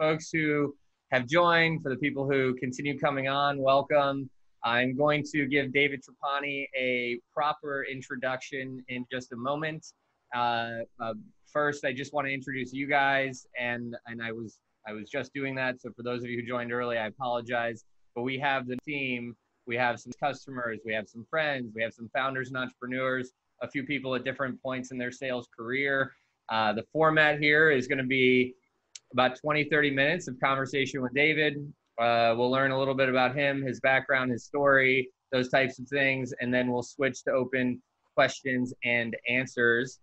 folks who have joined, for the people who continue coming on, welcome. I'm going to give David Trapani a proper introduction in just a moment. First, I just want to introduce you guys, and I was just doing that. So for those of you who joined early, I apologize. But we have the team, we have some customers, we have some friends, we have some founders and entrepreneurs, a few people at different points in their sales career. The format here is going to be about 20-30 minutes of conversation with David. We'll learn a little bit about him, his background, his story, those types of things, and then we'll switch to open questions and answers.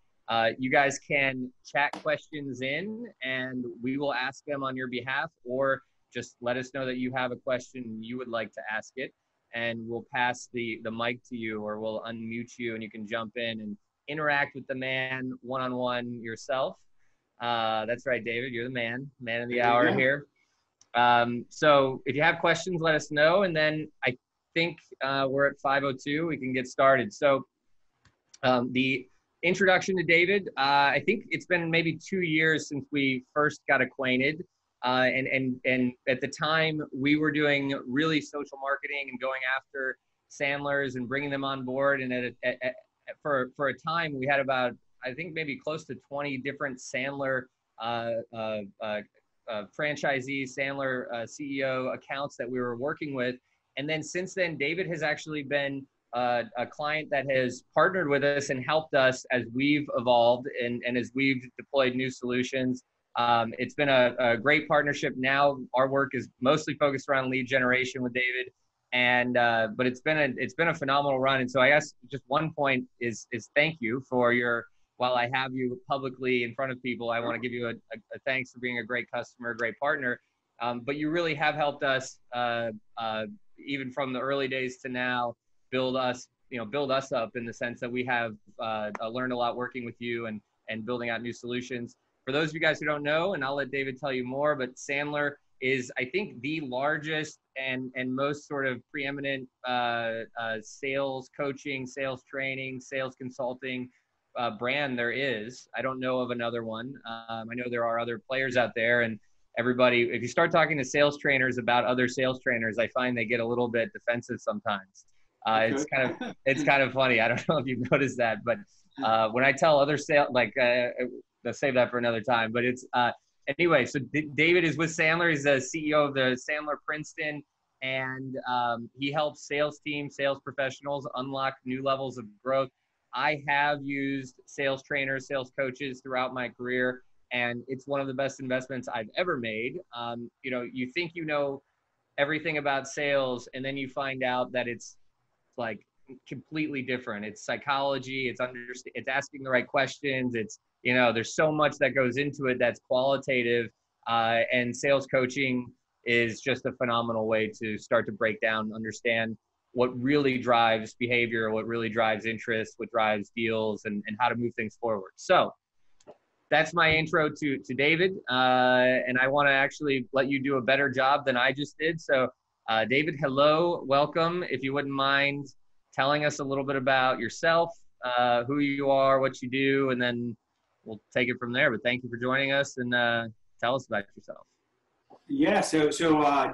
You guys can chat questions in, and we will ask them on your behalf, or just let us know that you have a question and you would like to ask it, and we'll pass the mic to you, or we'll unmute you, and you can jump in and interact with the man one-on-one yourself. That's right, David, you're the man of the hour here. So if you have questions, let us know, and then I think we're at 5:02. We can get started. So the introduction to David, I think it's been maybe 2 years since we first got acquainted, and at the time we were doing really social marketing and going after Sandlers and bringing them on board, and for a time we had about, I think, maybe close to 20 different Sandler franchisees, Sandler CEO accounts that we were working with. And then since then, David has actually been a client that has partnered with us and helped us as we've evolved and as we've deployed new solutions. It's been a great partnership. Now our work is mostly focused around lead generation with David, and but it's been a phenomenal run. And so I guess just one point is thank you for your, while I have you publicly in front of people, I want to give you a thanks for being a great customer, a great partner. But you really have helped us, even from the early days to now, build us up in the sense that we have learned a lot working with you and building out new solutions. For those of you guys who don't know, and I'll let David tell you more, but Sandler is, I think, the largest and most sort of preeminent sales coaching, sales training, sales consulting brand there is. I don't know of another one. I know there are other players out there, and everybody, if you start talking to sales trainers about other sales trainers, I find they get a little bit defensive sometimes. It's kind of funny. I don't know if you've noticed that, but when I tell other sales, like let's save that for another time. But it's anyway. So David is with Sandler. He's the CEO of the Sandler Princeton, and he helps sales teams, sales professionals unlock new levels of growth. I have used sales trainers, sales coaches throughout my career, and it's one of the best investments I've ever made. You think you know everything about sales, and then you find out that it's like completely different. It's psychology. It's asking the right questions. There's so much that goes into it that's qualitative, and sales coaching is just a phenomenal way to start to break down, understand what really drives behavior, what really drives interest, what drives deals, and how to move things forward. So that's my intro to David, and I want to actually let you do a better job than I just did. So David, hello, welcome. If you wouldn't mind telling us a little bit about yourself, who you are, what you do, and then we'll take it from there. But thank you for joining us, and tell us about yourself. Yeah, so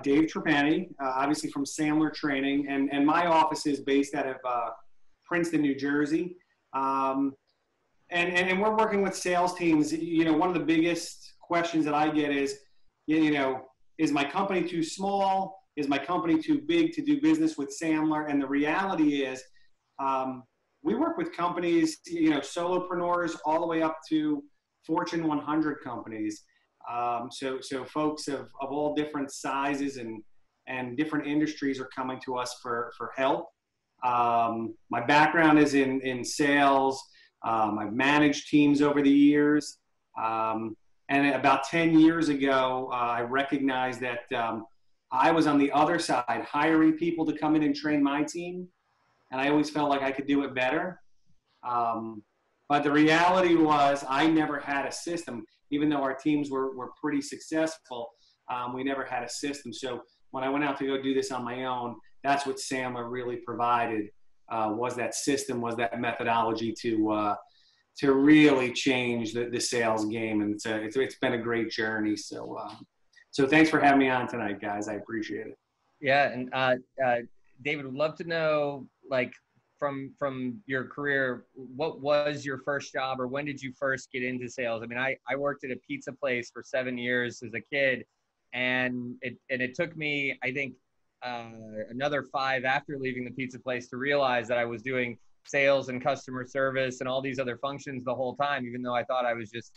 Dave Trapani, obviously from Sandler Training, and my office is based out of Princeton, New Jersey. And we're working with sales teams. One of the biggest questions that I get is, is my company too small? Is my company too big to do business with Sandler? And the reality is, we work with companies, solopreneurs, all the way up to Fortune 100 companies. So folks of all different sizes and different industries are coming to us for help. My background is in sales. I've managed teams over the years. And about 10 years ago, I recognized that I was on the other side, hiring people to come in and train my team. And I always felt like I could do it better. But the reality was I never had a system. Even though our teams were pretty successful, we never had a system. So when I went out to go do this on my own, that's what Sandler really provided, was that system, was that methodology to really change the sales game. And it's been a great journey. So So thanks for having me on tonight, guys. I appreciate it. Yeah, and David, would love to know, like, from your career, what was your first job, or when did you first get into sales? I mean, I worked at a pizza place for 7 years as a kid, and it took me, I think, another 5 after leaving the pizza place to realize that I was doing sales and customer service and all these other functions the whole time, even though I thought I was just,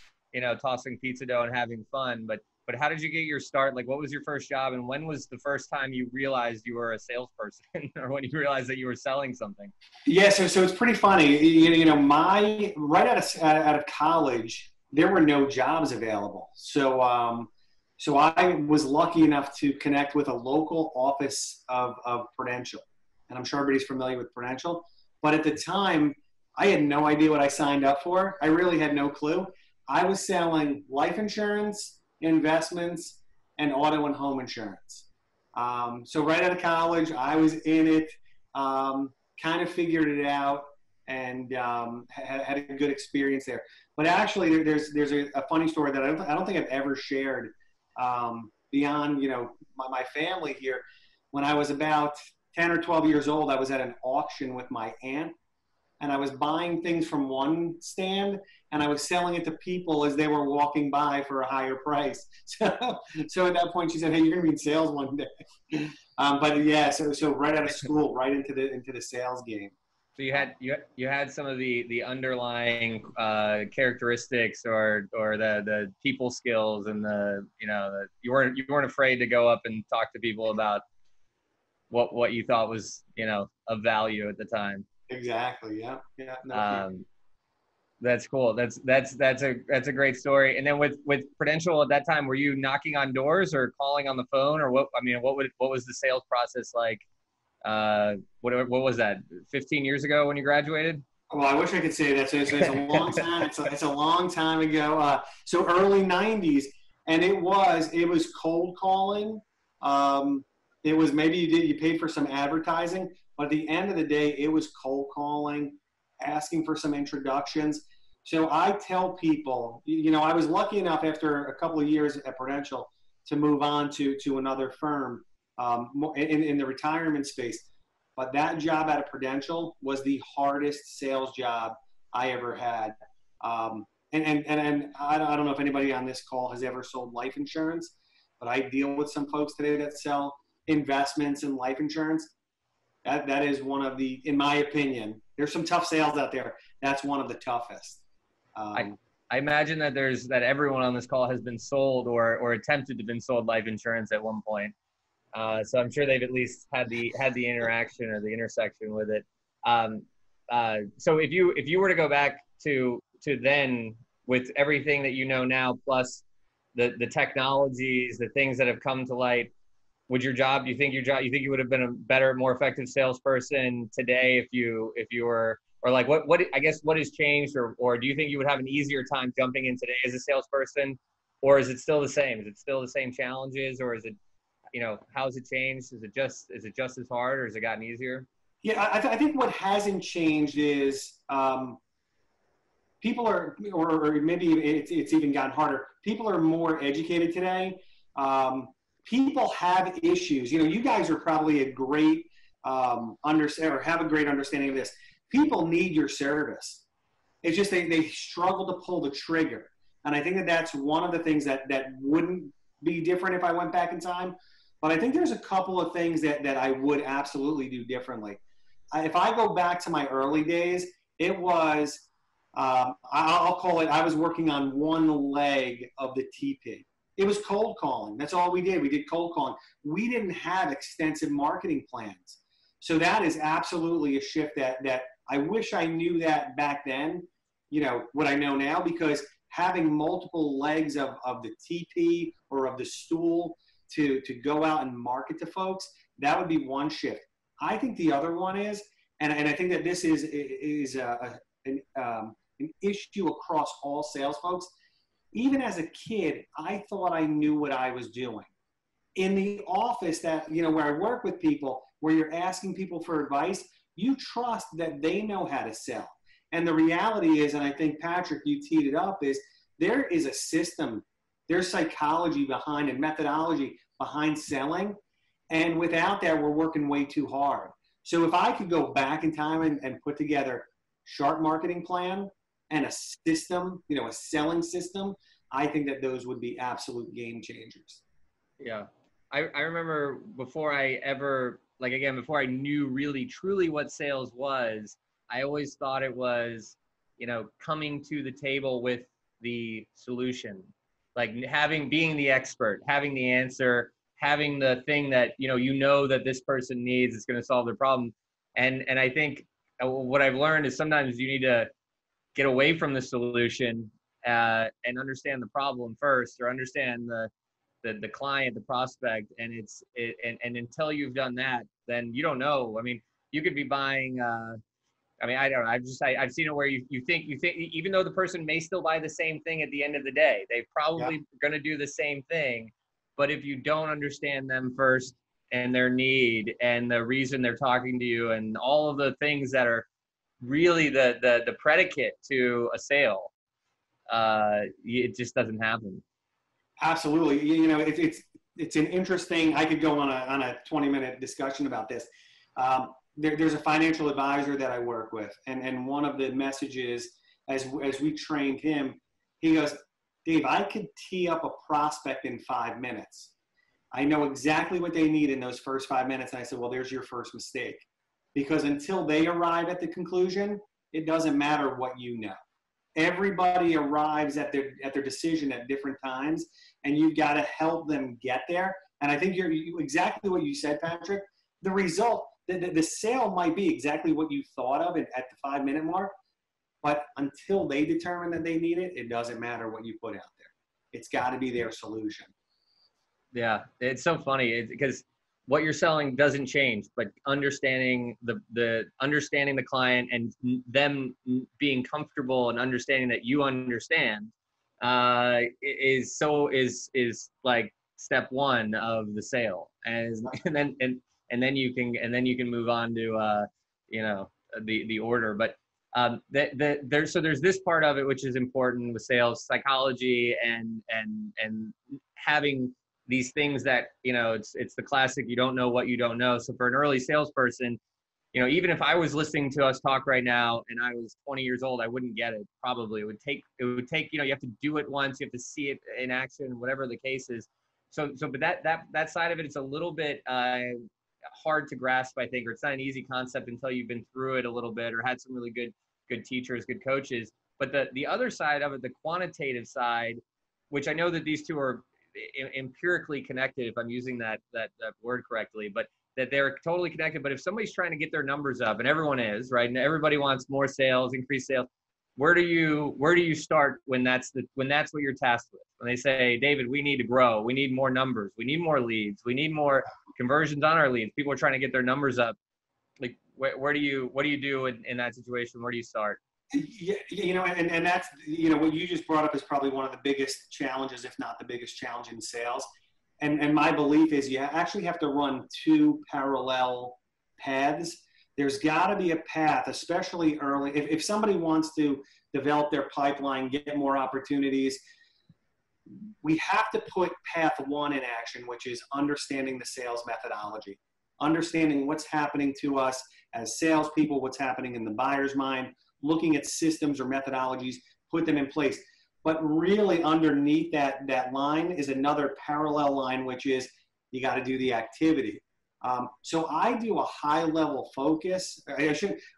tossing pizza dough and having fun. But how did you get your start? Like, what was your first job, and when was the first time you realized you were a salesperson, or when you realized that you were selling something? Yeah, so it's pretty funny. My right out of college, there were no jobs available. So I was lucky enough to connect with a local office of Prudential, and I'm sure everybody's familiar with Prudential. But at the time, I had no idea what I signed up for. I really had no clue. I was selling life insurance, investments, and auto and home insurance. So right out of college, I was in it, kind of figured it out, and had a good experience there. But actually, there's a funny story that I don't think I've ever shared beyond my family here. When I was about 10 or 12 years old, I was at an auction with my aunt, and I was buying things from one stand, and I was selling it to people as they were walking by for a higher price. So at that point, she said, "Hey, you're going to be in sales one day." But yeah, so right out of school, right into the sales game. So you had some of the underlying characteristics or the people skills, and you weren't afraid to go up and talk to people about what you thought was of value at the time. Exactly. Yeah. Yeah. No, that's cool. That's a great story. And then with Prudential at that time, were you knocking on doors or calling on the phone, or what? I mean, what was the sales process like? What was that? 15 years ago when you graduated? Well, I wish I could say that. So it's a long time. It's a long time ago. So early '90s, and it was cold calling. It was maybe you paid for some advertising, but at the end of the day, it was cold calling, asking for some introductions. So I tell people, I was lucky enough after a couple of years at Prudential to move on to another firm in the retirement space. But that job at a Prudential was the hardest sales job I ever had. And I don't know if anybody on this call has ever sold life insurance, but I deal with some folks today that sell investments and life insurance. That is one of the, in my opinion, there's some tough sales out there. That's one of the toughest. I imagine that that everyone on this call has been sold or attempted to been sold life insurance at one point. So I'm sure they've at least had the interaction or the intersection with it. So if you were to go back to then, with everything that you know now, plus the technologies, the things that have come to light, do you think you would have been a better, more effective salesperson today if you were, or like what I guess what has changed, or do you think you would have an easier time jumping in today as a salesperson, or is it still the same? Is it still the same challenges, or is it, how has it changed? Is it just as hard, or has it gotten easier? Yeah, I think what hasn't changed is people are, or maybe it's even gotten harder. People are more educated today. People have issues. You guys are probably a great have a great understanding of this. People need your service. It's just they struggle to pull the trigger. And I think that's one of the things that wouldn't be different if I went back in time. But I think there's a couple of things that I would absolutely do differently. If I go back to my early days, it was, I'll call it, I was working on one leg of the TP. It was cold calling. That's all we did. We did cold calling. We didn't have extensive marketing plans. So that is absolutely a shift that I wish I knew that back then, what I know now, because having multiple legs of the TP or of the stool to go out and market to folks, that would be one shift. I think the other one is, and I think that this is an issue across all sales folks. Even as a kid, I thought I knew what I was doing. In the office where I work with people, where you're asking people for advice, you trust that they know how to sell. And the reality is, and I think, Patrick, you teed it up, is there is a system There's psychology behind and methodology behind selling. And without that, we're working way too hard. So if I could go back in time and put together sharp marketing plan and a system, you know, a selling system, I think that those would be absolute game changers. Yeah. I remember before I ever, like, again, before I knew really truly what sales was, I always thought it was, you know, coming to the table with the solution, like being the expert, having the answer, having the thing that, you know that this person needs is going to solve their problem. And I think what I've learned is sometimes you need to get away from the solution and understand the problem first, or understand the client, the prospect, and and until you've done that, then you don't know. I mean, you could be buying. I mean, I don't know. I've seen it where you think even though the person may still buy the same thing at the end of the day, they probably going to do the same thing, but if you don't understand them first and their need and the reason they're talking to you and all of the things that are really the predicate to a sale, it just doesn't happen. Absolutely. You know, it's an interesting, I could go on a 20-minute discussion about this. There's a financial advisor that I work with, and one of the messages as we trained him, he goes, Dave, I could tee up a prospect in 5 minutes. I know exactly what they need in those first 5 minutes. And I said, well, there's your first mistake, because until they arrive at the conclusion, it doesn't matter what you know. Everybody arrives at their decision at different times, and you've got to help them get there. And I think you're exactly what you said, Patrick. The result, the sale might be exactly what you thought of at the 5-minute mark, but until they determine that they need it, it doesn't matter what you put out there. It's got to be their solution. Yeah, it's so funny because what you're selling doesn't change, but understanding understanding the client and them being comfortable and understanding that you understand is like step one of the sale, and then you can move on to the order. But there's this part of it which is important with sales psychology and having these things that, it's the classic, you don't know what you don't know. So for an early salesperson, even if I was listening to us talk right now and I was 20 years old, I wouldn't get it. Probably it would take, you have to do it once, you have to see it in action, whatever the case is. But that side of it, it's a little bit hard to grasp, I think, or it's not an easy concept until you've been through it a little bit or had some really good teachers, good coaches. But the other side of it, the quantitative side, which I know that these two are empirically connected, if I'm using that word correctly, but that they're totally connected. But if somebody's trying to get their numbers up, and everyone is, right, and everybody wants more sales, increased sales, where do you start when that's what you're tasked with? When they say, David, we need to grow, we need more numbers, we need more leads, we need more conversions on our leads, people are trying to get their numbers up, like what do you do in that situation? Where do you start? Yeah, and that's, what you just brought up is probably one of the biggest challenges, if not the biggest challenge in sales. And my belief is you actually have to run two parallel paths. There's got to be a path, especially early. If somebody wants to develop their pipeline, get more opportunities, we have to put path one in action, which is understanding the sales methodology, understanding what's happening to us as salespeople, what's happening in the buyer's mind, looking at systems or methodologies, put them in place. But really underneath that line is another parallel line, which is you got to do the activity. So I do a high level focus. I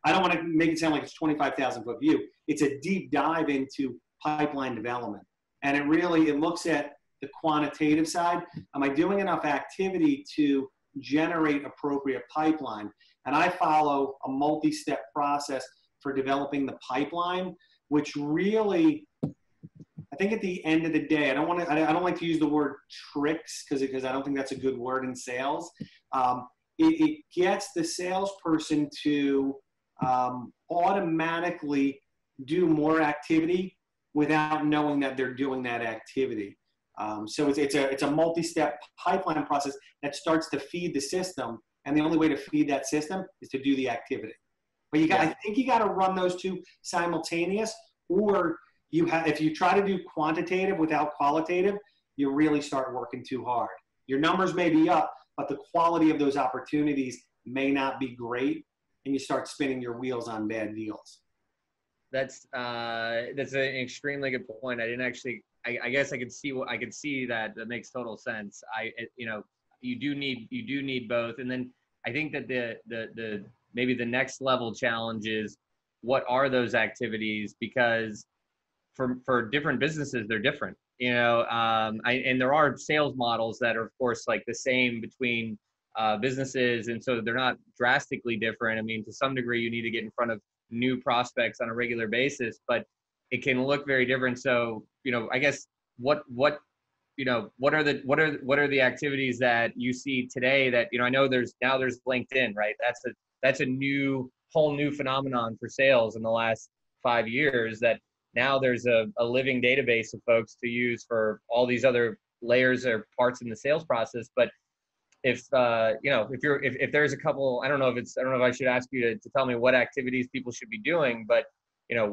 don't want to make it sound like it's 25,000 foot view. It's a deep dive into pipeline development. And it looks at the quantitative side. Am I doing enough activity to generate appropriate pipeline? And I follow a multi-step process for developing the pipeline, which really, I think at the end of the day, I don't like to use the word tricks because I don't think that's a good word in sales. It gets the salesperson to automatically do more activity without knowing that they're doing that activity. So it's a multi-step pipeline process that starts to feed the system, and the only way to feed that system is to do the activity. But I think you got to run those two simultaneous, or if you try to do quantitative without qualitative, you really start working too hard. Your numbers may be up, but the quality of those opportunities may not be great, and you start spinning your wheels on bad deals. That's an extremely good point. I didn't actually. I guess I could see that. That makes total sense. You do need both, and then I think that the maybe the next level challenge is what are those activities, because for different businesses they're different. And there are sales models that are of course like the same between businesses, and so they're not drastically different. I mean, to some degree, you need to get in front of new prospects on a regular basis, but it can look very different. So, I guess what are the activities that you see today that, I know there's LinkedIn, right? That's a whole new phenomenon for sales in the last 5 years, that now there's a living database of folks to use for all these other layers or parts in the sales process. But if there's a couple, I don't know if I should ask you to tell me what activities people should be doing, but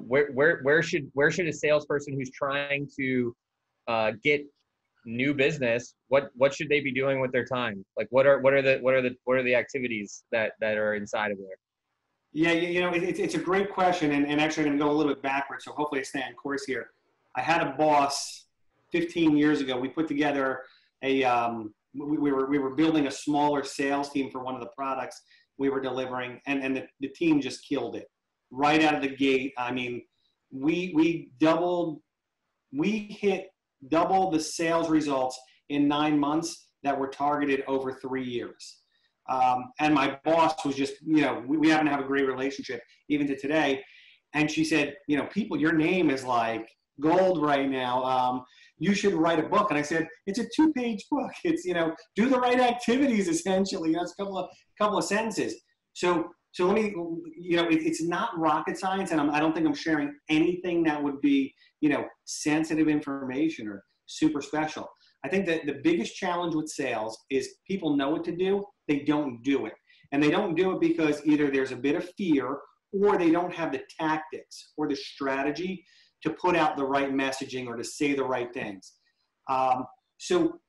where should a salesperson who's trying to get new business, what should they be doing with their time? Like what are the activities that are inside of there? Yeah, it's a great question, and actually I'm going to go a little bit backwards, so hopefully I stay on course here. I had a boss 15 years ago. We put together we were building a smaller sales team for one of the products we were delivering, and the team just killed it right out of the gate. I mean, we hit double the sales results in 9 months that were targeted over 3 years. And my boss was just, we happen to have a great relationship even to today. And she said, people, your name is like gold right now. You should write a book. And I said, it's a 2-page book. It's, do the right activities, essentially. That's a couple of sentences. So let me, it's not rocket science. And I don't think I'm sharing anything that would be, sensitive information or super special. I think that the biggest challenge with sales is people know what to do, they don't do it. And they don't do it because either there's a bit of fear, or they don't have the tactics or the strategy to put out the right messaging or to say the right things. So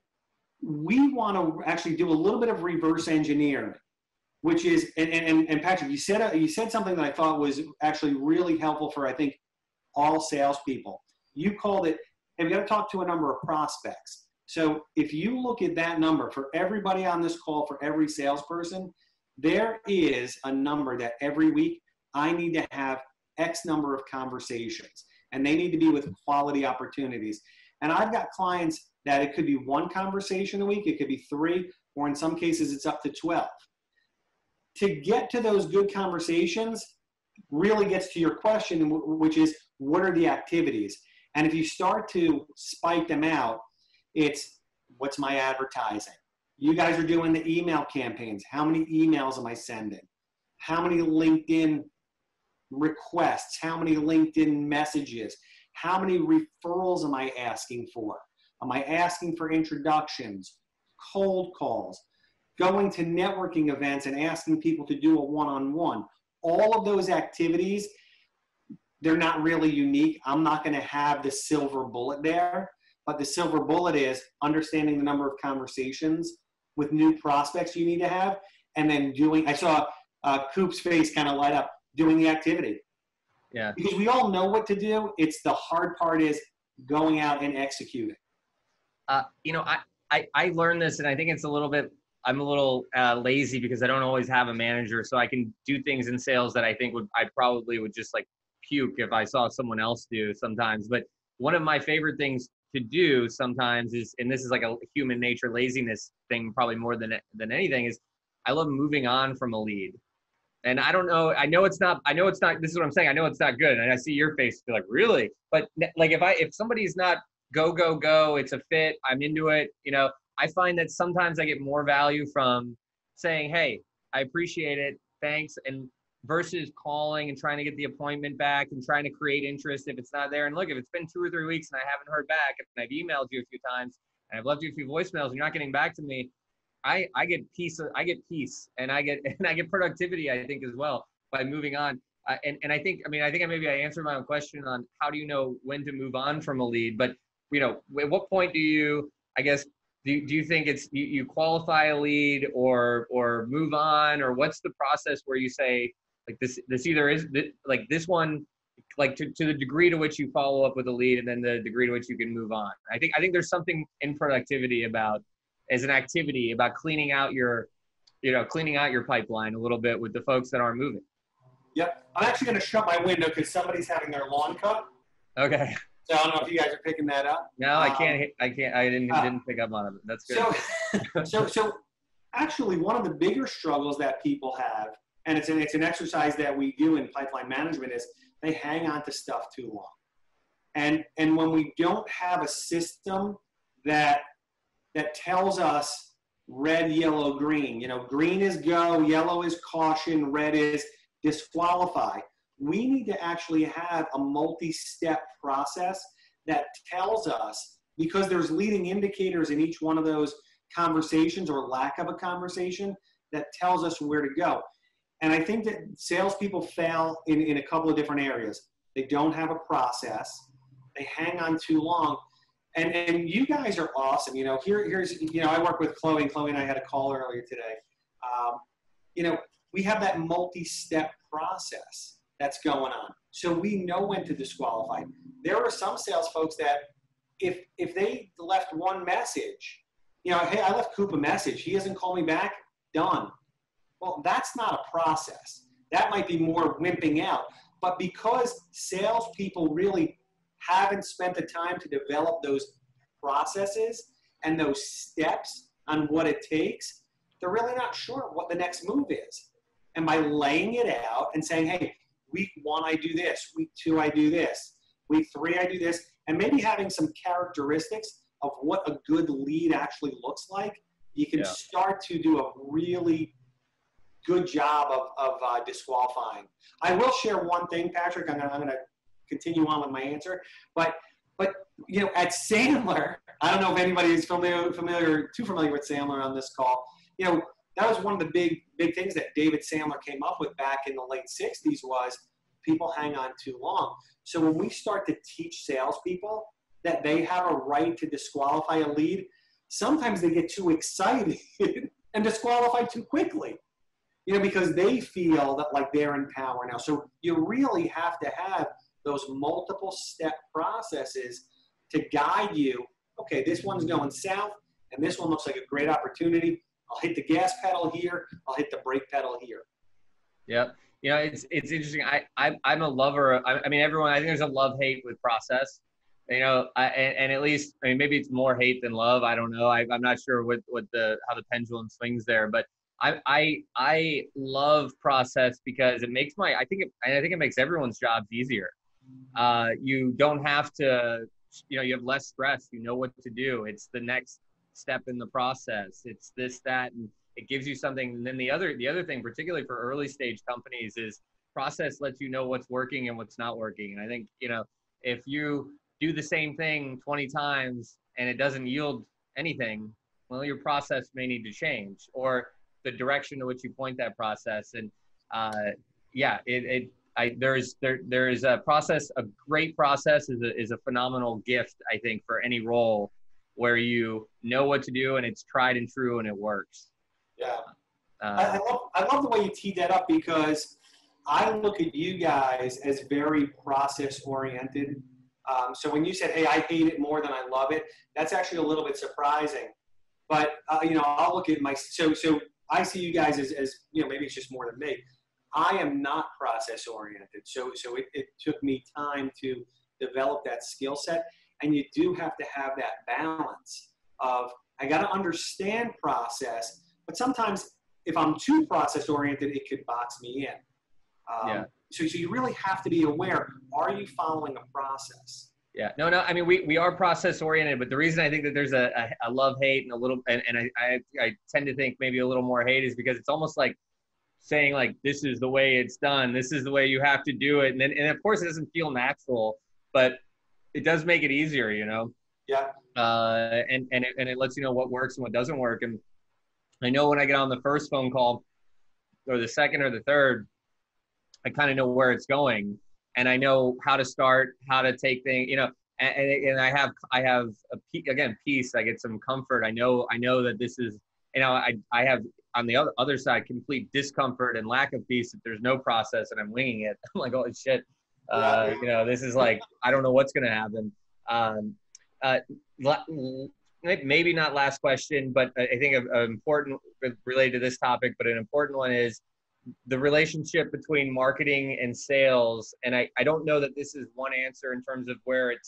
we want to actually do a little bit of reverse engineering, which is, and Patrick, you said something that I thought was actually really helpful for, I think, all salespeople. You called it, and we got to talk to a number of prospects. So if you look at that number for everybody on this call, for every salesperson, there is a number that every week I need to have X number of conversations, and they need to be with quality opportunities. And I've got clients that it could be 1 conversation a week, it could be 3, or in some cases it's up to 12. To get to those good conversations really gets to your question, which is, what are the activities? And if you start to spike them out, it's, what's my advertising? You guys are doing the email campaigns. How many emails am I sending? How many LinkedIn requests? How many LinkedIn messages? How many referrals am I asking for? Am I asking for introductions, cold calls, going to networking events and asking people to do a one-on-one? All of those activities, they're not really unique. I'm not going to have the silver bullet there, but the silver bullet is understanding the number of conversations with new prospects you need to have, and then doing, I saw Coop's face kind of light up, doing the activity. Yeah. Because we all know what to do. It's the hard part is going out and executing. I learned this, and I think it's I'm a little lazy because I don't always have a manager, so I can do things in sales that I think I probably would just like puke if I saw someone else do sometimes. But one of my favorite things to do sometimes is, and this is like a human nature laziness thing probably more than anything, is I love moving on from a lead. And I don't know, I know it's not, this is what I'm saying, I know it's not good. And I see your face, you're like, really? But like if somebody's not go, it's a fit, I'm into it, I find that sometimes I get more value from saying, hey, I appreciate it, thanks, and versus calling and trying to get the appointment back and trying to create interest if it's not there. And look, if it's been 2 or 3 weeks and I haven't heard back, and I've emailed you a few times and I've left you a few voicemails and you're not getting back to me, I get peace, and I get productivity, I think, as well, by moving on. And I think maybe I answered my own question on how do you know when to move on from a lead, but at what point do you, I guess, do you think it's you qualify a lead or move on, or what's the process where you say like this either is like this one, like to the degree to which you follow up with a lead and then the degree to which you can move on. I think there's something in productivity about as an activity about cleaning out your pipeline a little bit with the folks that aren't moving. Yep. I'm actually going to shut my window because somebody's having their lawn cut. Okay. So I don't know if you guys are picking that up. No, I didn't pick up on it. That's good. So actually one of the bigger struggles that people have, and it's an exercise that we do in pipeline management, is they hang on to stuff too long. And when we don't have a system that tells us red, yellow, green, green is go, yellow is caution, red is disqualify. We need to actually have a multi-step process that tells us, because there's leading indicators in each one of those conversations or lack of a conversation that tells us where to go. And I think that salespeople fail in a couple of different areas. They don't have a process. They hang on too long. And you guys are awesome. Here's I work with Chloe, and Chloe and I had a call earlier today. We have that multi-step process that's going on. So we know when to disqualify. There are some sales folks that if they left one message, hey, I left Coop a message. He hasn't called me back. Done. Well, that's not a process. That might be more wimping out. But because salespeople really haven't spent the time to develop those processes and those steps on what it takes, they're really not sure what the next move is. And by laying it out and saying, hey, week 1, I do this. Week 2, I do this. Week 3, I do this. And maybe having some characteristics of what a good lead actually looks like, you can start to do a really good job of disqualifying. I will share one thing, Patrick. I'm going to continue on with my answer. But at Sandler, I don't know if anybody is too familiar with Sandler on this call. That was one of the big things that David Sandler came up with back in the late 60s was people hang on too long. So when we start to teach salespeople that they have a right to disqualify a lead, sometimes they get too excited and disqualify too quickly, because they feel that like they're in power now. So you really have to have those multiple step processes to guide you. Okay, this one's going south and this one looks like a great opportunity. I'll hit the gas pedal here. I'll hit the brake pedal here. Yep. It's interesting. I'm a lover. I think there's a love-hate with process, and at least, maybe it's more hate than love. I don't know. I'm not sure how the pendulum swings there, but I love process because it makes I think it makes everyone's jobs easier. You don't have to, you have less stress. You know what to do. It's the next step in the process. It's this, that, and it gives you something. And then the other thing, particularly for early stage companies, is process lets you know what's working and what's not working. And I think, if you do the same thing 20 times and it doesn't yield anything, well, your process may need to change, or the direction to which you point that process. And there is a process. A great process is a phenomenal gift, I think, for any role where you know what to do and it's tried and true and it works. Yeah. I love the way you teed that up, because I look at you guys as very process oriented. So when you said, hey, I hate it more than I love it, that's actually a little bit surprising. But, I'll look at so I see you guys as maybe it's just more than me. I am not process oriented. So it took me time to develop that skill set. And you do have to have that balance of, I got to understand process, but sometimes if I'm too process oriented, it could box me in. So you really have to be aware, are you following a process? Yeah, no, we are process oriented, but the reason I think that there's a love-hate and a little, and I tend to think maybe a little more hate is because it's almost like saying like, this is the way it's done. This is the way you have to do it. And of course it doesn't feel natural, but it does make it easier, Yeah. And it lets you know what works and what doesn't work. And I know when I get on the first phone call or the second or the third, I kind of know where it's going, and I know how to start, how to take things, and I have again, peace. I get some comfort. I know that this is, I have on the other side complete discomfort and lack of peace if there's no process and I'm winging it. I'm like, holy shit, this is like, I don't know what's gonna happen. Maybe not last question, but I think an important related to this topic, but an important one is the relationship between marketing and sales. And I don't know that this is one answer in terms of where it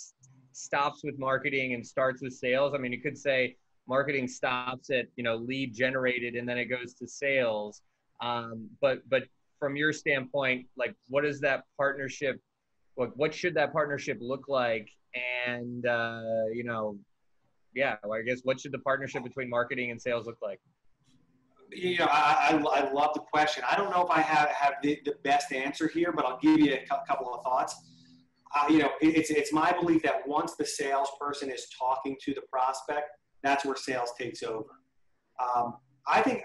stops with marketing and starts with sales. I mean, you could say marketing stops at, lead generated and then it goes to sales. But from your standpoint, like, what is that partnership? What should that partnership look like? And, I guess what should the partnership between marketing and sales look like? I love the question. I don't know if I have the best answer here, but I'll give you a couple of thoughts. It's my belief that once the salesperson is talking to the prospect, that's where sales takes over. I think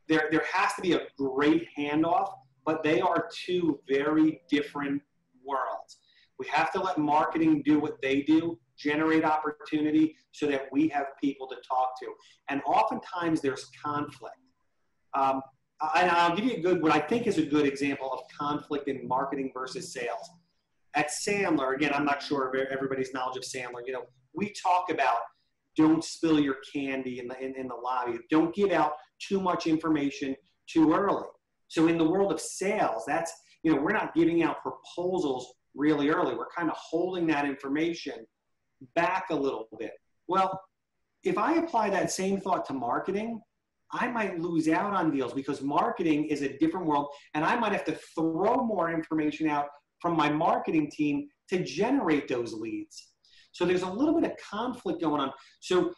there has to be a great handoff, but they are two very different worlds. We have to let marketing do what they do, generate opportunity so that we have people to talk to. And oftentimes there's conflict. And I'll give you what I think is a good example of conflict in marketing versus sales. At Sandler, again, I'm not sure of everybody's knowledge of Sandler. We talk about don't spill your candy in the lobby. Don't give out too much information too early. So in the world of sales, that's, we're not giving out proposals really early. We're kind of holding that information back a little bit. Well, if I apply that same thought to marketing, I might lose out on deals because marketing is a different world and I might have to throw more information out from my marketing team to generate those leads. So there's a little bit of conflict going on. So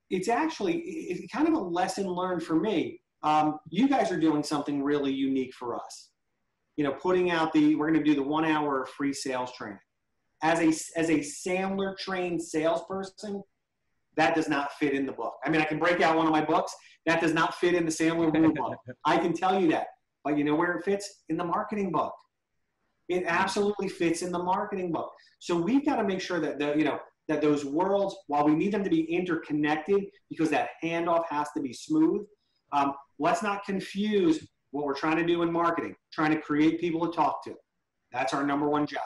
it's kind of a lesson learned for me. You guys are doing something really unique for us. Putting out we're going to do the 1 hour of free sales training. As a Sandler trained salesperson, that does not fit in the book. I mean, I can break out one of my books. That does not fit in the Sandler rule book. I can tell you that. But you know where it fits? In the marketing book. It absolutely fits in the marketing book. So we've got to make sure that that those worlds, while we need them to be interconnected because that handoff has to be smooth, let's not confuse what we're trying to do in marketing, trying to create people to talk to. That's our number one job.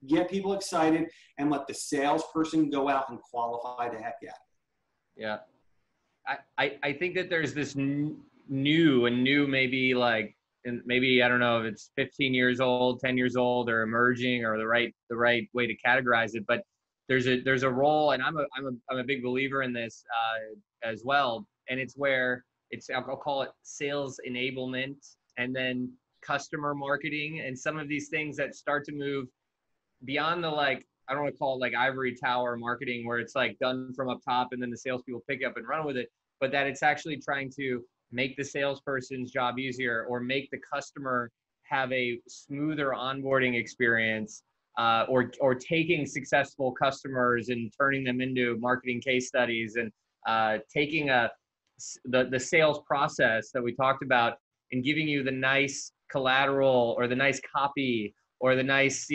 Get people excited and let the salesperson go out and qualify the heck out. Yeah. I think that there's this new maybe like, and maybe, I don't know if it's 15 years old, 10 years old, or emerging, or the right way to categorize it. But there's a role, and I'm a big believer in this as well. And it's where I'll call it sales enablement, and then customer marketing, and some of these things that start to move beyond the, like, I don't want to call it like ivory tower marketing where it's like done from up top and then the salespeople pick up and run with it, but that it's actually trying to make the salesperson's job easier or make the customer have a smoother onboarding experience, or taking successful customers and turning them into marketing case studies, and taking the sales process that we talked about and giving you the nice collateral or the nice copy or the nice,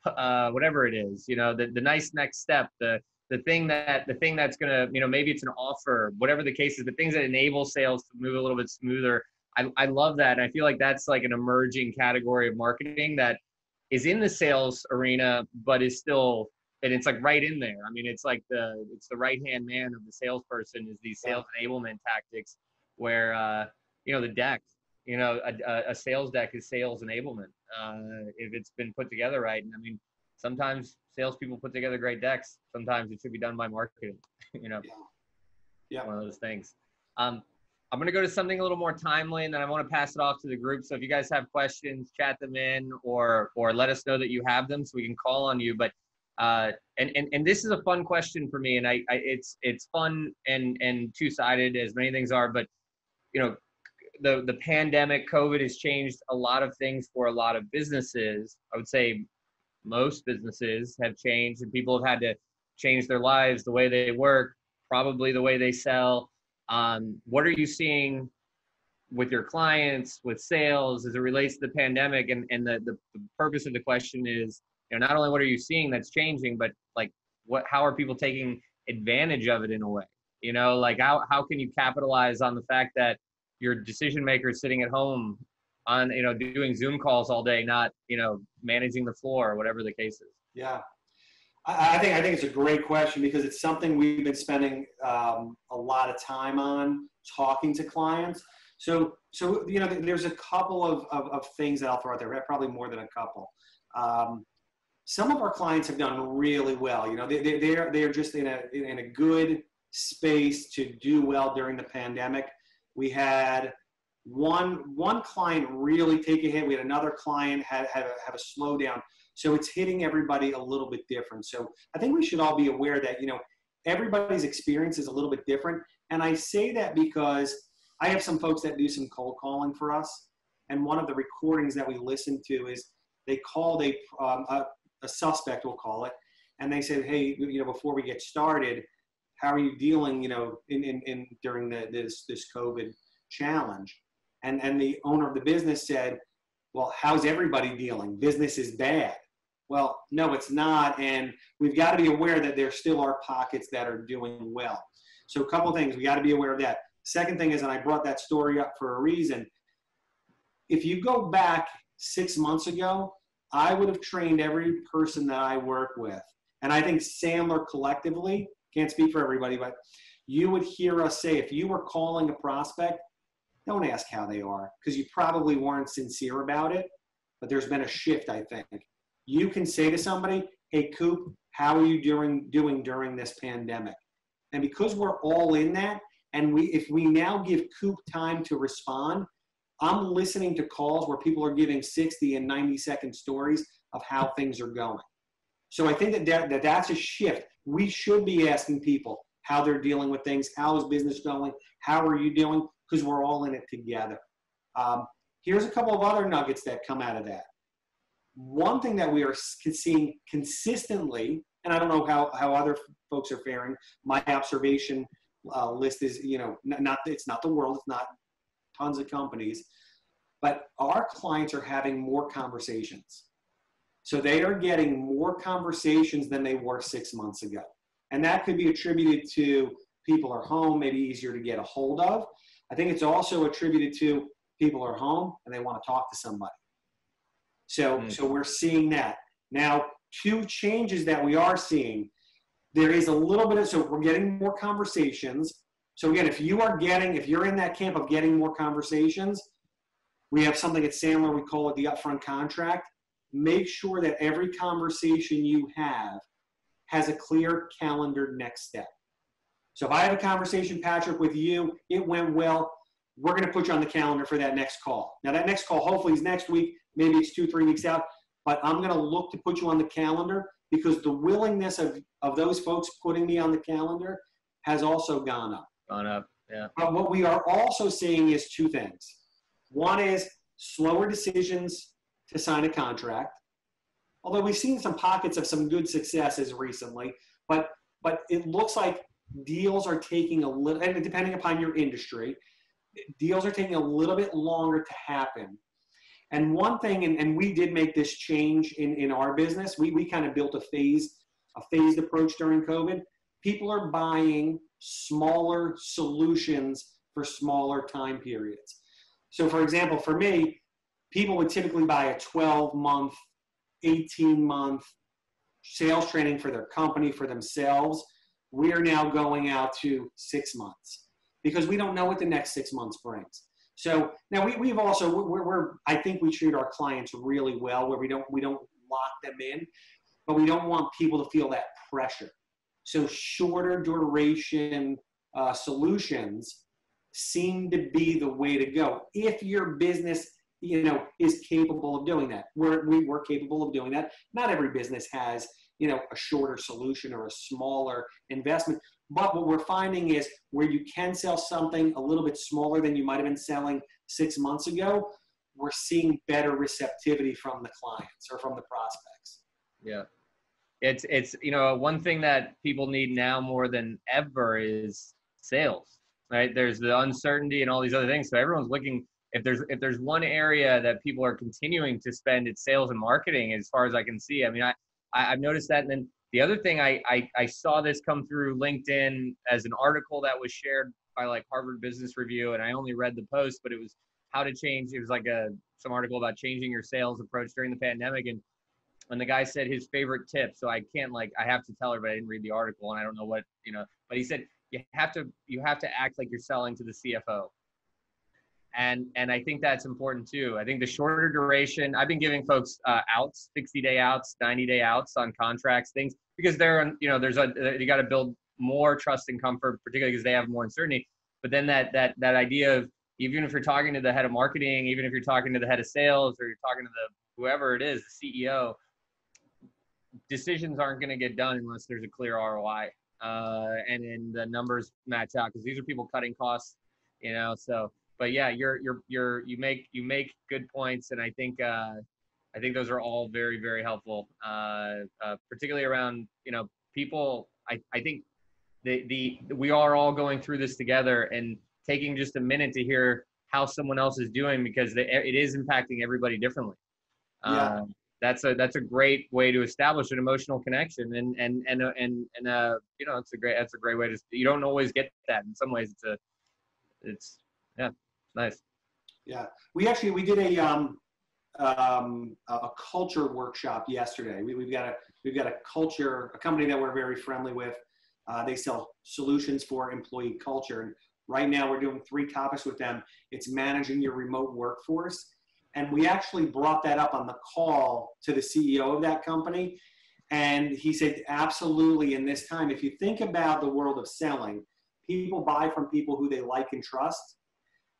whatever it is, the nice next step, the thing that's gonna, maybe it's an offer, whatever the case is, the things that enable sales to move a little bit smoother. I love that. And I feel like that's like an emerging category of marketing that is in the sales arena, but is still, and it's like right in there. I mean, it's like it's the right-hand man of the salesperson is these sales enablement tactics where, the deck, a sales deck is sales enablement. If it's been put together right. And I mean, sometimes salespeople put together great decks. Sometimes it should be done by marketing, Yeah. One of those things. I'm going to go to something a little more timely, and then I want to pass it off to the group. So if you guys have questions, chat them in, or let us know that you have them so we can call on you. But and this is a fun question for me, and it's fun and two-sided, as many things are. But the pandemic, COVID, has changed a lot of things for a lot of businesses. I would say most businesses have changed, and people have had to change their lives, the way they work, probably the way they sell. What are you seeing with your clients, with sales, as it relates to the pandemic? And the purpose of the question is, not only what are you seeing that's changing, but like how are people taking advantage of it in a way? Like how can you capitalize on the fact that your decision maker is sitting at home on, doing Zoom calls all day, not, managing the floor or whatever the case is. Yeah. I think it's a great question because it's something we've been spending a lot of time on talking to clients. So there's a couple of things that I'll throw out there, probably more than a couple. Some of our clients have done really well. They're just in a good space to do well during the pandemic. We had one client really take a hit. We had another client have a slowdown. So it's hitting everybody a little bit different. So I think we should all be aware that, everybody's experience is a little bit different. And I say that because I have some folks that do some cold calling for us. And one of the recordings that we listened to is they called a suspect, we'll call it. And they said, hey, before we get started, how are you dealing, during this COVID challenge? And the owner of the business said, well, how's everybody dealing? Business is bad. Well, no, it's not. And we've got to be aware that there still are pockets that are doing well. So a couple of things, we got to be aware of that. Second thing is, and I brought that story up for a reason. If you go back 6 months ago, I would have trained every person that I work with. And I think Sandler collectively, can't speak for everybody, but you would hear us say, if you were calling a prospect, don't ask how they are, because you probably weren't sincere about it, but there's been a shift, I think. You can say to somebody, hey, Coop, how are you doing during this pandemic? And because we're all in that, and if we now give Coop time to respond, I'm listening to calls where people are giving 60 and 90-second stories of how things are going. So I think that's a shift. We should be asking people how they're dealing with things. How is business going? How are you doing? Because we're all in it together. Here's a couple of other nuggets that come out of that. One thing that we are seeing consistently, and I don't know how other folks are faring, my observation list is, it's not the world, it's not tons of companies, but our clients are having more conversations. So they are getting more conversations than they were 6 months ago. And that could be attributed to people are home, maybe easier to get a hold of. I think it's also attributed to people are home and they want to talk to somebody. So we're seeing that. Now, two changes that we are seeing. There is a little bit of, so we're getting more conversations. So again, if you're in that camp of getting more conversations, we have something at Sandler, we call it the upfront contract. Make sure that every conversation you have has a clear calendared next step. So if I have a conversation, Patrick, with you, it went well, we're going to put you on the calendar for that next call. Now that next call hopefully is next week, maybe it's 2-3 weeks out, but I'm going to look to put you on the calendar because the willingness of those folks putting me on the calendar has also gone up. Gone up, yeah. But what we are also seeing is two things. One is slower decisions to sign a contract, although we've seen some pockets of some good successes recently, but it looks like deals are taking a little, and depending upon your industry, deals are taking a little bit longer to happen. And one thing, and we did make this change in our business, we kind of built a phased approach during COVID. People are buying smaller solutions for smaller time periods. So for example, for me, people would typically buy a 12-month, 18-month sales training for their company, for themselves. We are now going out to 6 months because we don't know what the next 6 months brings. So now we've also, I think we treat our clients really well where we don't lock them in, but we don't want people to feel that pressure. So shorter duration solutions seem to be the way to go. If your business, is capable of doing that. We're capable of doing that. Not every business has, a shorter solution or a smaller investment. But what we're finding is where you can sell something a little bit smaller than you might have been selling 6 months ago, we're seeing better receptivity from the clients or from the prospects. Yeah. It's one thing that people need now more than ever is sales, right? There's the uncertainty and all these other things. So everyone's looking if there's one area that people are continuing to spend, it's sales and marketing, as far as I can see. I mean, I've noticed that. And then the other thing, I saw this come through LinkedIn as an article that was shared by like Harvard Business Review, and I only read the post, but it was how to change. It was like some article about changing your sales approach during the pandemic, and when the guy said his favorite tip, so I can't I have to tell her, but I didn't read the article and I don't know what, but he said you have to act like you're selling to the CFO. And I think that's important too. I think the shorter duration, I've been giving folks outs, 60-day outs, 90-day outs on contracts, things, because you got to build more trust and comfort, particularly because they have more uncertainty. But then that idea of, even if you're talking to the head of marketing, even if you're talking to the head of sales, or you're talking to whoever it is, the CEO, decisions aren't going to get done unless there's a clear ROI, and then the numbers match out, because these are people cutting costs, so. But yeah, you make good points, and I think those are all very, very helpful, particularly around people. I think we are all going through this together, and taking just a minute to hear how someone else is doing, because it is impacting everybody differently. Yeah. That's a great way to establish an emotional connection, and that's a great way to. You don't always get that. In some ways, it's yeah. Nice. Yeah, we did a culture workshop yesterday. We've got a company that we're very friendly with. They sell solutions for employee culture, and right now we're doing 3 topics with them. It's managing your remote workforce, and we actually brought that up on the call to the CEO of that company, and he said, absolutely. In this time, if you think about the world of selling, people buy from people who they like and trust.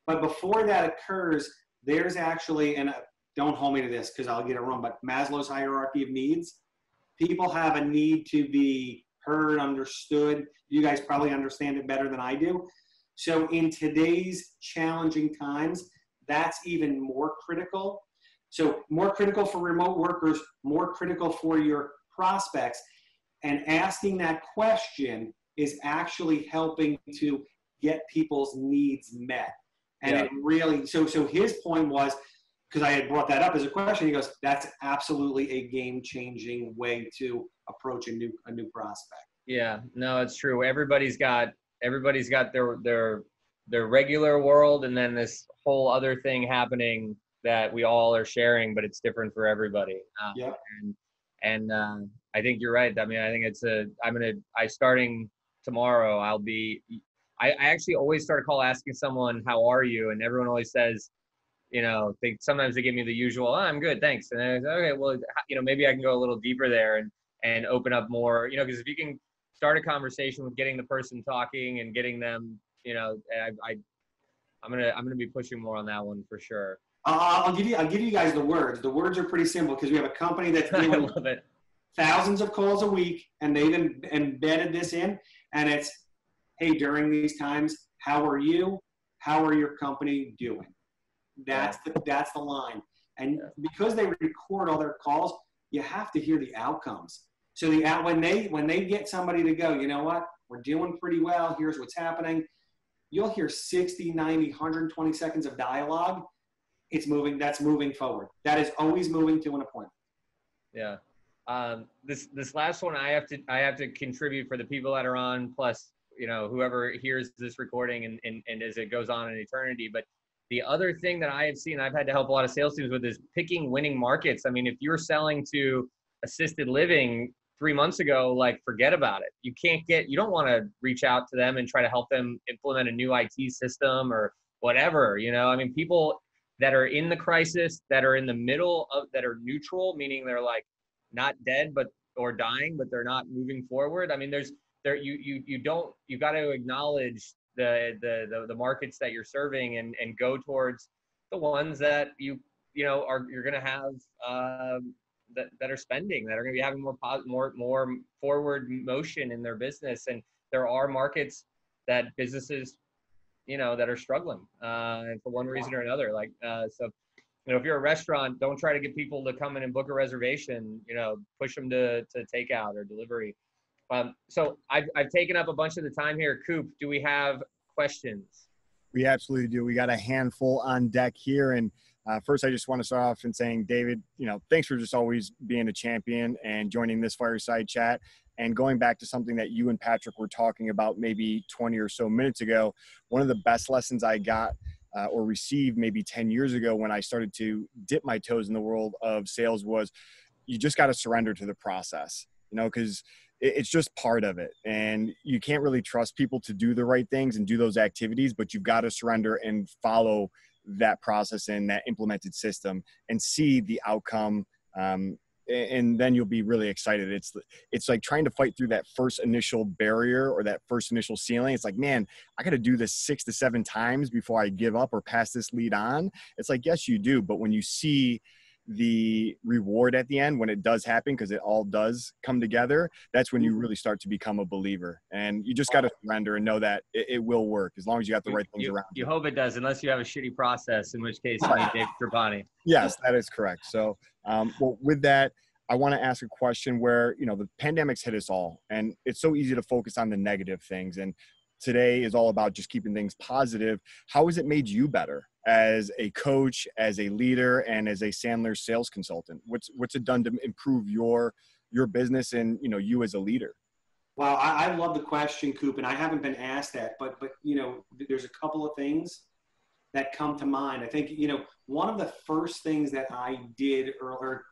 But before that occurs, there's actually, and don't hold me to this because I'll get it wrong, but Maslow's hierarchy of needs. People have a need to be heard, understood. You guys probably understand it better than I do. So in today's challenging times, that's even more critical. So more critical for remote workers, more critical for your prospects. And asking that question is actually helping to get people's needs met. And it really, so his point was, because I had brought that up as a question, he goes, that's absolutely a game-changing way to approach a new prospect. Yeah, no, it's true. Everybody's got their regular world, and then this whole other thing happening that we all are sharing, but it's different for everybody. Yeah. And I think you're right. I mean, I think starting tomorrow, I actually always start a call asking someone, how are you? And everyone always says, sometimes they give me the usual, oh, I'm good, thanks. And I say, okay, well, maybe I can go a little deeper there and open up more, because if you can start a conversation with getting the person talking and getting them, I'm gonna be pushing more on that one for sure. I'll give you guys the words. The words are pretty simple, because we have a company that's doing I love it. Thousands of calls a week, and they've embedded this in, and it's, hey, during these times, how are you? How are your company doing? That's the line. And because they record all their calls, you have to hear the outcomes. So when they get somebody to go, you know what, we're doing pretty well, here's what's happening, you'll hear 60, 90, 120 seconds of dialogue. That's moving forward. That is always moving to an appointment. Yeah. This last one I have to contribute for the people that are on, plus whoever hears this recording and as it goes on in eternity. But the other thing that I have seen, I've had to help a lot of sales teams with, is picking winning markets. I mean, if you're selling to assisted living 3 months ago, forget about it. You don't want to reach out to them and try to help them implement a new IT system or whatever, I mean, people that are in the crisis, that are in the middle of, that are neutral, meaning they're not dead, or dying, but they're not moving forward. I mean, you've got to acknowledge the markets that you're serving and go towards the ones that you're going to have that are spending, that are going to be having more forward motion in their business. And there are markets that businesses that are struggling for one reason or another. So if you're a restaurant, don't try to get people to come in and book a reservation, push them to takeout or delivery. So I've taken up a bunch of the time here. Coop, do we have questions? We absolutely do. We got a handful on deck here. And first, I just want to start off in saying, David, thanks for just always being a champion and joining this fireside chat. And going back to something that you and Patrick were talking about maybe 20 or so minutes ago, one of the best lessons I got or received maybe 10 years ago when I started to dip my toes in the world of sales was you just got to surrender to the process, because it's just part of it. And you can't really trust people to do the right things and do those activities, but you've got to surrender and follow that process and that implemented system and see the outcome. And then you'll be really excited. It's like trying to fight through that first initial barrier or that first initial ceiling. It's like, man, I got to do this 6 to 7 times before I give up or pass this lead on. It's like, yes, you do. But when you see the reward at the end, when it does happen, because it all does come together, that's when you really start to become a believer. And you just got to surrender and know that it will work as long as you got the right things around you. You hope it does, unless you have a shitty process, in which case you need Dave Trapani. Yes, that is correct. So, well, with that, I want to ask a question where, the pandemic's hit us all, and it's so easy to focus on the negative things. And today is all about just keeping things positive. How has it made you better as a coach, as a leader, and as a Sandler sales consultant? What's it done to improve your business and, you as a leader? Well, I love the question, Coop, and I haven't been asked that, but there's a couple of things that come to mind. I think, one of the first things that I did earlier,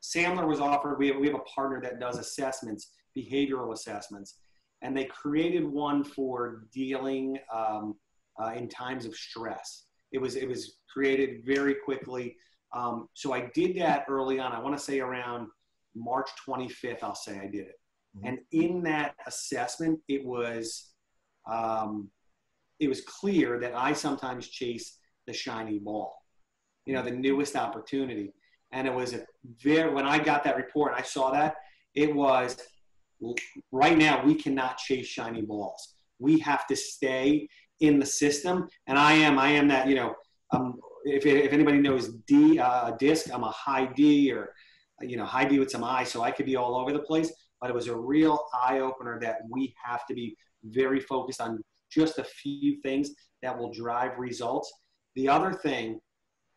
Sandler was offered, we have a partner that does assessments, behavioral assessments, and they created one for dealing in times of stress. It was created very quickly. So I did that early on. I want to say around March 25th, I'll say I did it. Mm-hmm. And in that assessment, it was clear that I sometimes chase the shiny ball, the newest opportunity. And it was when I got that report, I saw that, it was, right now, we cannot chase shiny balls. We have to stay in the system. And I am that, if anybody knows DISC, I'm a high D or, high D with some I, so I could be all over the place. But it was a real eye-opener that we have to be very focused on just a few things that will drive results. The other thing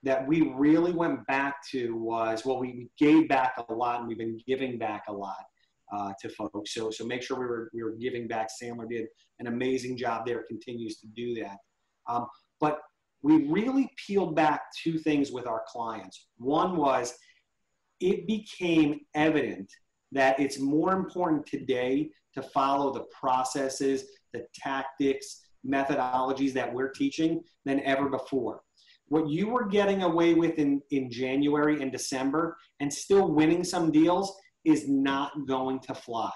that we really went back to was, we gave back a lot, and we've been giving back a lot to folks. So make sure we were giving back. Sandler did an amazing job there, continues to do that. But we really peeled back 2 things with our clients. One was, it became evident that it's more important today to follow the processes, the tactics, methodologies that we're teaching than ever before. What you were getting away with in January and December and still winning some deals is not going to fly.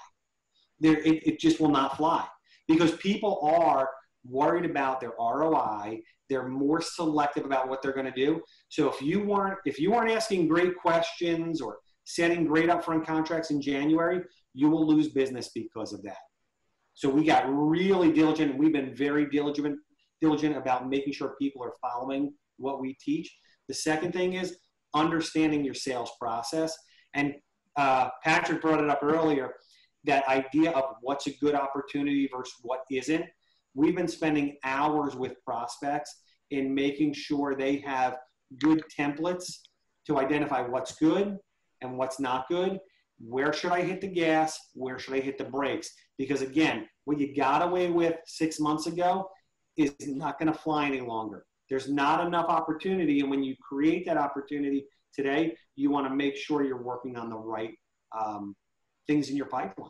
It just will not fly, because people are worried about their ROI. They're more selective about what they're going to do. So if you weren't asking great questions or setting great upfront contracts in January, you will lose business because of that. So we got really diligent, and we've been very diligent about making sure people are following what we teach. The second thing is understanding your sales process. And Patrick brought it up earlier, that idea of what's a good opportunity versus what isn't. We've been spending hours with prospects in making sure they have good templates to identify what's good and what's not good. Where should I hit the gas? Where should I hit the brakes? Because again, what you got away with 6 months ago is not going to fly any longer. There's not enough opportunity. And when you create that opportunity today, you want to make sure you're working on the right things in your pipeline.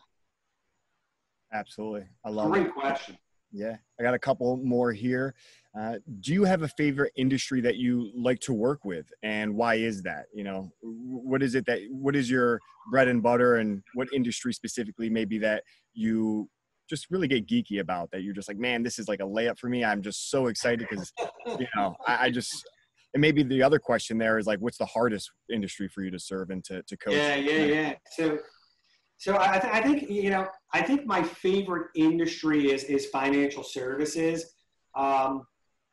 Absolutely. I love it. Great question. Yeah. I got a couple more here. Do you have a favorite industry that you like to work with, and why is that? What is your bread and butter, and what industry specifically maybe that you just really get geeky about, that you're just like, man, this is like a layup for me. I'm just so excited because, and maybe the other question there is like, what's the hardest industry for you to serve and to coach? Yeah. So I think my favorite industry is financial services,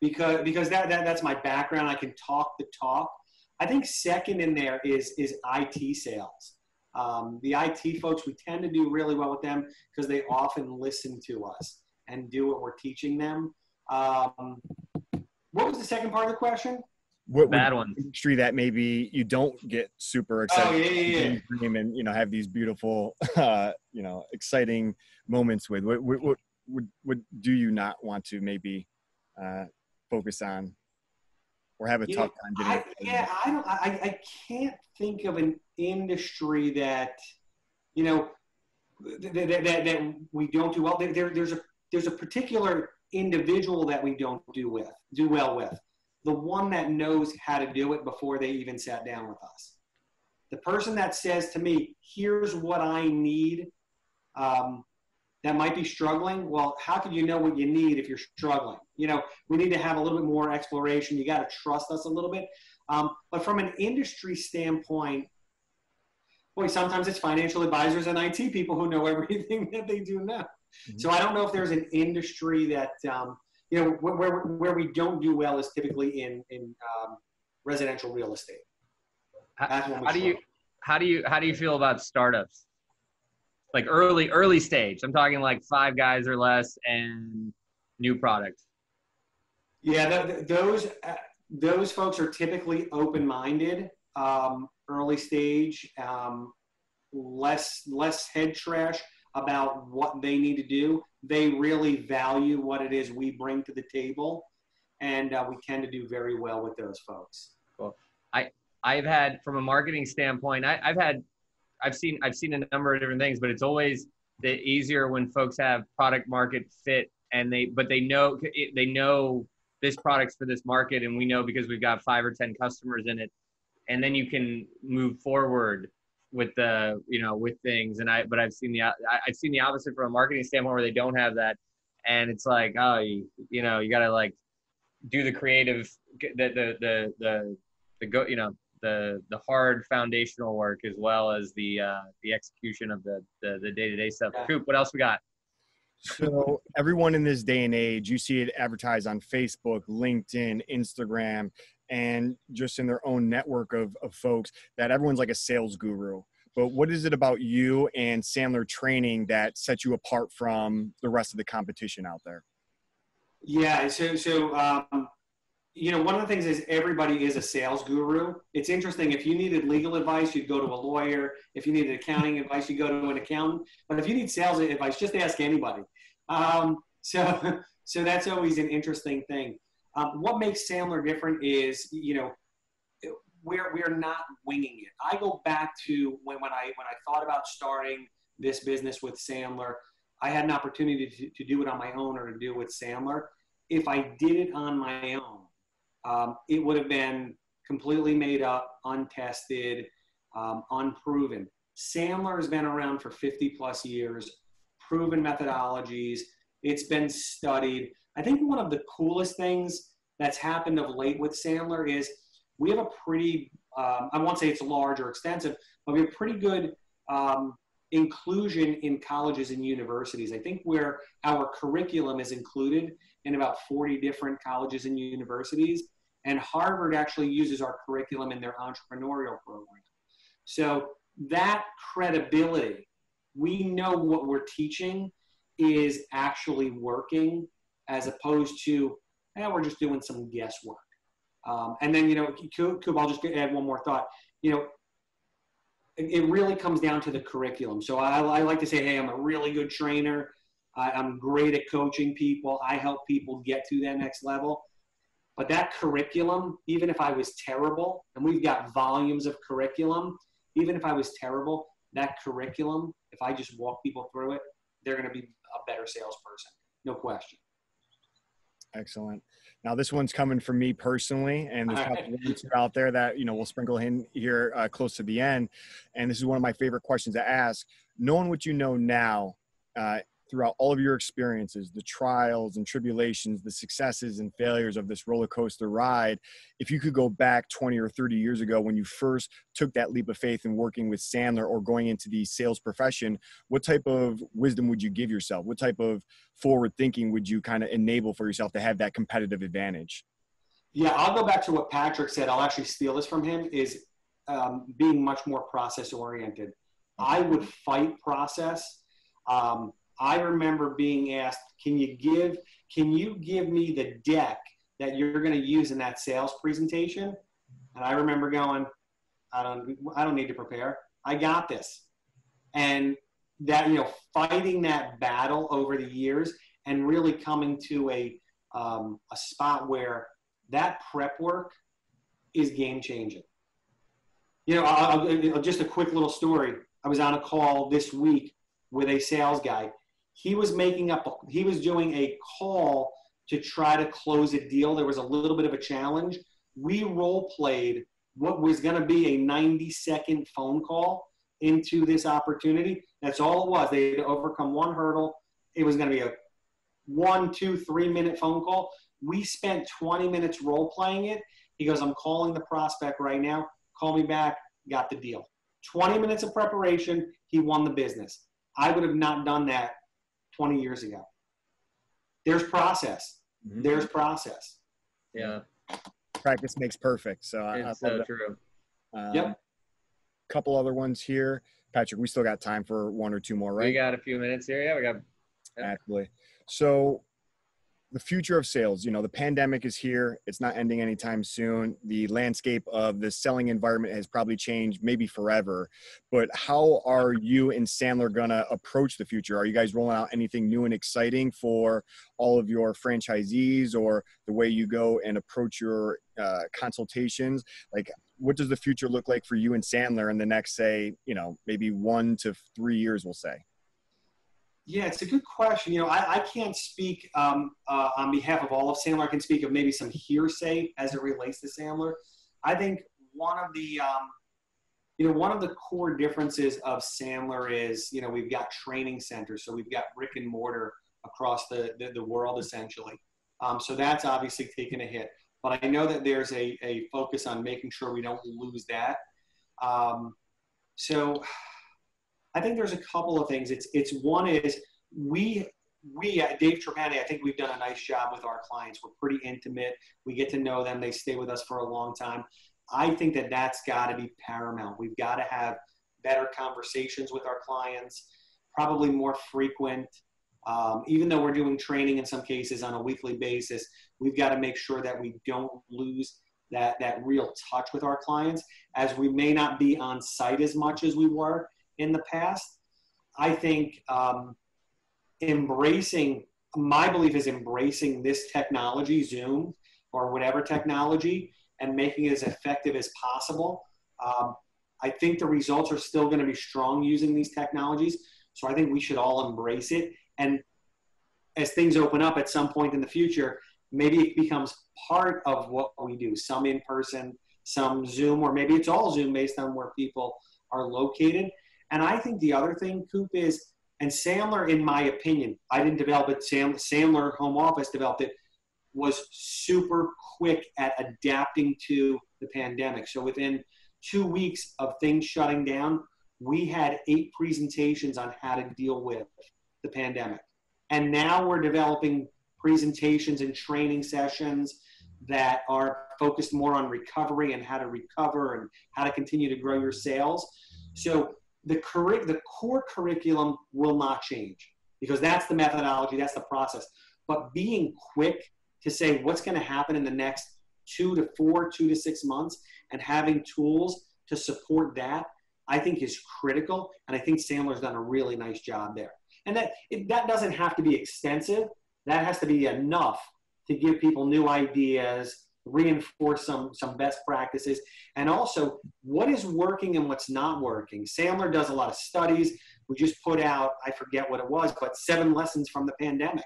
because that's my background. I can talk the talk. I think second in there is IT sales. The IT folks, we tend to do really well with them because they often listen to us and do what we're teaching them. What was the second part of the question? What Bad would ones. industry that maybe you don't get super excited Oh, yeah. and, you know, have these beautiful, you know, exciting moments with? What do you not want to maybe focus on or have a tough time getting? I can't think of an industry that, you know, that we don't do well. There's a particular individual that we don't do well with. The one that knows how to do it before they even sat down with us. The person that says to me, here's what I need, that might be struggling. Well, how can you know what you need if you're struggling? You know, we need to have a little bit more exploration. You got to trust us a little bit. But from an industry standpoint, boy, sometimes it's financial advisors and IT people who know everything that they do now. Mm-hmm. So I don't know if there's an industry that, you know, where we don't do well is typically in residential real estate. How do you feel about startups? Like early stage. I'm talking like 5 guys or less and new products. Yeah, those folks are typically open-minded, early stage, less head trash about what they need to do. They really value what it is we bring to the table, and we tend to do very well with those folks. Cool. I've had, from a marketing standpoint, I've seen a number of different things, but it's always the easier when folks have product market fit, and they know this product's for this market, and we know because we've got 5 or 10 customers in it, and then you can move forward with with things. But I've seen the opposite from a marketing standpoint, where they don't have that, and it's like, oh, you gotta like do the creative, the hard foundational work, as well as the execution of the day-to-day stuff. Yeah. Coop, what else we got? So everyone in this day and age, you see it advertised on Facebook, LinkedIn, Instagram, and just in their own network of folks, that everyone's like a sales guru. But what is it about you and Sandler training that sets you apart from the rest of the competition out there? Yeah, one of the things is everybody is a sales guru. It's interesting. If you needed legal advice, you'd go to a lawyer. If you needed accounting advice, you go to an accountant. But if you need sales advice, just ask anybody. So that's always an interesting thing. What makes Sandler different is, we're not winging it. I go back to when I thought about starting this business with Sandler. I had an opportunity to do it on my own or to do it with Sandler. If I did it on my own, it would have been completely made up, untested, unproven. Sandler has been around for 50 plus years, proven methodologies. It's been studied. I think one of the coolest things that's happened of late with Sandler is we have a pretty, I won't say it's large or extensive, but we have pretty good inclusion in colleges and universities. I think where our curriculum is included in about 40 different colleges and universities, and Harvard actually uses our curriculum in their entrepreneurial program. So that credibility, we know what we're teaching is actually working, as opposed to, we're just doing some guesswork. And then, Coop, I'll just add one more thought. It really comes down to the curriculum. So I like to say, hey, I'm a really good trainer. I'm great at coaching people. I help people get to that next level. But that curriculum, even if I was terrible, and we've got volumes of curriculum, even if I was terrible, that curriculum, if I just walk people through it, they're going to be a better salesperson. No question. Excellent. Now this one's coming from me personally, and there's ones out there that, we'll sprinkle in here close to the end. And this is one of my favorite questions to ask. Knowing what you know now, throughout all of your experiences, the trials and tribulations, the successes and failures of this roller coaster ride, if you could go back 20 or 30 years ago when you first took that leap of faith in working with Sandler or going into the sales profession, what type of wisdom would you give yourself? What type of forward thinking would you kind of enable for yourself to have that competitive advantage? Yeah, I'll go back to what Patrick said. I'll actually steal this from him, is being much more process oriented. I would fight process. I remember being asked, can you give me the deck that you're going to use in that sales presentation. And I remember going, I don't need to prepare. I got this. And that, fighting that battle over the years and really coming to a spot where that prep work is game changing. Just a quick little story. I was on a call this week with a sales guy. He was doing a call to try to close a deal. There was a little bit of a challenge. We role played what was going to be a 90-second phone call into this opportunity. That's all it was. They had to overcome one hurdle. It was going to be a 1, 2, 3 minute phone call. We spent 20 minutes role playing it. He goes, I'm calling the prospect right now. Call me back. Got the deal. 20 minutes of preparation. He won the business. I would have not done that 20 years ago. There's process. Mm-hmm. There's process. Yeah. Practice makes perfect. So it's so true. Yep. Couple other ones here. Patrick, we still got time for one or two more, right? We got a few minutes here. Yeah, we got. Yeah. Absolutely. So the future of sales, the pandemic is here. It's not ending anytime soon. The landscape of the selling environment has probably changed maybe forever, but how are you and Sandler going to approach the future? Are you guys rolling out anything new and exciting for all of your franchisees, or the way you go and approach your consultations? Like, what does the future look like for you and Sandler in the next, say, maybe 1 to 3 years, we'll say? Yeah, it's a good question. I can't speak on behalf of all of Sandler. I can speak of maybe some hearsay as it relates to Sandler. I think one of the core differences of Sandler is, we've got training centers. So we've got brick and mortar across the world, essentially. So that's obviously taken a hit. But I know that there's a focus on making sure we don't lose that. So I think there's a couple of things. One is we at Dave Trapani, I think we've done a nice job with our clients. We're pretty intimate. We get to know them. They stay with us for a long time. I think that that's got to be paramount. We've got to have better conversations with our clients, probably more frequent. Even though we're doing training in some cases on a weekly basis, we've got to make sure that we don't lose that real touch with our clients, as we may not be on site as much as we were in the past. I think my belief is embracing this technology, Zoom or whatever technology, and making it as effective as possible. I think the results are still going to be strong using these technologies. So I think we should all embrace it. And as things open up at some point in the future, maybe it becomes part of what we do, some in person, some Zoom, or maybe it's all Zoom based on where people are located. And I think the other thing, Coop, is, and Sandler, in my opinion, I didn't develop it, Sandler Home Office developed it, was super quick at adapting to the pandemic. So within 2 weeks of things shutting down, we had 8 presentations on how to deal with the pandemic. And now we're developing presentations and training sessions that are focused more on recovery and how to recover and how to continue to grow your sales. So the core curriculum will not change, because that's the methodology, that's the process. But being quick to say what's going to happen in the next 2 to 6 months and having tools to support that, I think is critical. And I think Sandler's done a really nice job there. And that doesn't have to be extensive. That has to be enough to give people new ideas, reinforce some best practices, and also what is working and what's not working. Sandler does a lot of studies. We just put out, I forget what it was, but 7 lessons from the pandemic.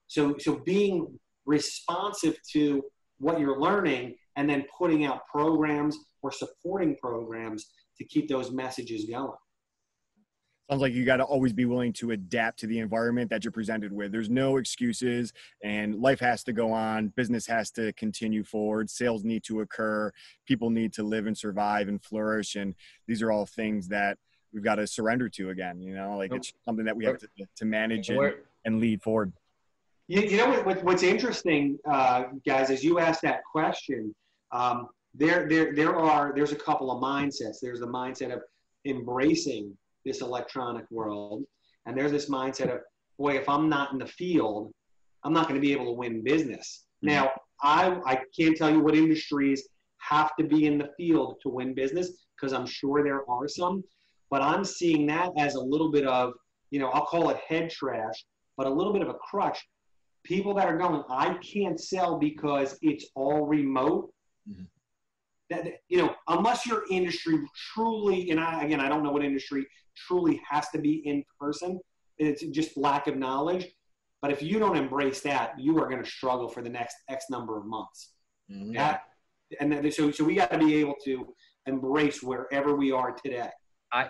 So being responsive to what you're learning and then putting out programs or supporting programs to keep those messages going. Sounds like you got to always be willing to adapt to the environment that you're presented with. There's no excuses, and life has to go on. Business has to continue forward. Sales need to occur. People need to live and survive and flourish. And these are all things that we've got to surrender to again. It's something that we have to manage and lead forward. What's interesting, guys, as you asked that question, there's a couple of mindsets. There's the mindset of embracing this electronic world, and there's this mindset of, boy, if I'm not in the field, I'm not going to be able to win business. Mm-hmm. Now, I can't tell you what industries have to be in the field to win business, because I'm sure there are some, but I'm seeing that as a little bit of, I'll call it head trash, but a little bit of a crutch. People that are going, I can't sell because it's all remote. Mm-hmm. That, unless your industry truly, and I don't know what industry truly has to be in person. It's just lack of knowledge. But if you don't embrace that, you are going to struggle for the next X number of months. Mm-hmm. So we got to be able to embrace wherever we are today. I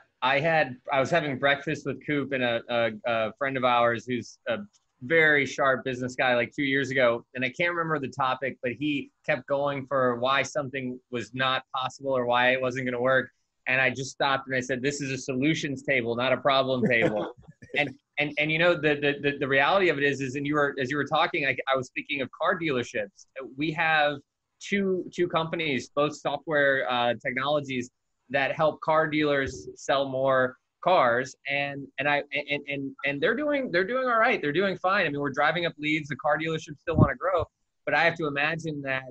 was having breakfast with Coop and a friend of ours who's a very sharp business guy like 2 years ago. And I can't remember the topic, but he kept going for why something was not possible or why it wasn't going to work. And I just stopped and I said, this is a solutions table, not a problem table. and the reality of it is as you were talking, I was speaking of car dealerships. We have two companies, both software technologies, that help car dealers sell more cars, and they're doing all right. They're doing fine. I mean, we're driving up leads. The car dealerships still want to grow, but I have to imagine that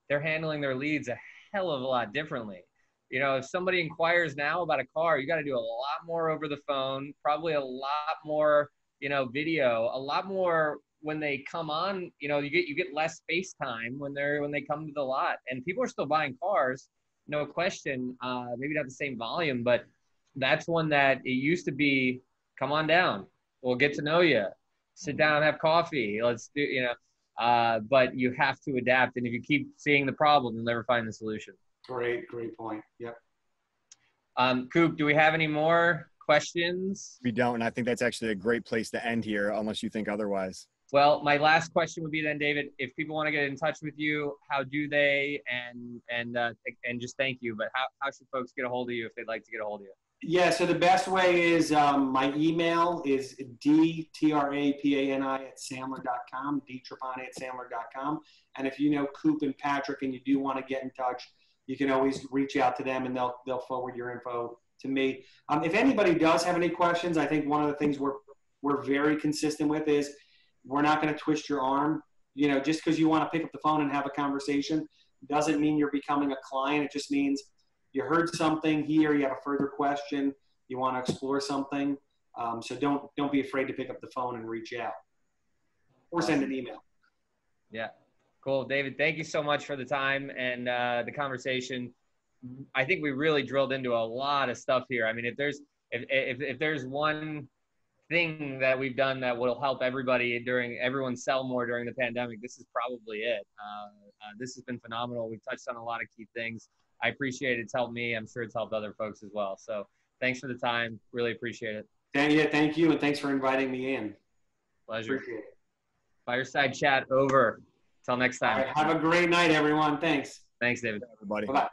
they're handling their leads a hell of a lot differently. If somebody inquires now about a car, you got to do a lot more over the phone, probably a lot more, video, a lot more when they come on. You get less face time when they come to the lot, and people are still buying cars, no question. Maybe not the same volume, but that's one that it used to be, come on down, we'll get to know you, sit down, have coffee, let's do, but you have to adapt. And if you keep seeing the problem, you'll never find the solution. Great point. Yep. Coop, do we have any more questions? We don't, and I think that's actually a great place to end here, unless you think otherwise. Well, my last question would be then, David, if people want to get in touch with you, how do they? And just thank you, but how should folks get a hold of you if they'd like to get a hold of you? Yeah, so the best way is my email is dtrapani@sandler.com, dtrapani@sandler.com. And if you know Coop and Patrick and you do want to get in touch, you can always reach out to them and they'll forward your info to me. If anybody does have any questions, I think one of the things we're very consistent with is we're not going to twist your arm. Just because you want to pick up the phone and have a conversation doesn't mean you're becoming a client. It just means you heard something here, you have a further question, you want to explore something. So don't be afraid to pick up the phone and reach out or send an email. Yeah. Cool. David, thank you so much for the time and the conversation. I think we really drilled into a lot of stuff here. I mean, if there's one thing that we've done that will help everyone sell more during the pandemic, this is probably it. This has been phenomenal. We've touched on a lot of key things. I appreciate it. It's helped me. I'm sure it's helped other folks as well. So thanks for the time. Really appreciate it. Thank you. And thanks for inviting me in. Pleasure. Appreciate it. Fireside chat over. Till next time. All right, have a great night, everyone. Thanks. Thanks, David. Everybody. Bye-bye.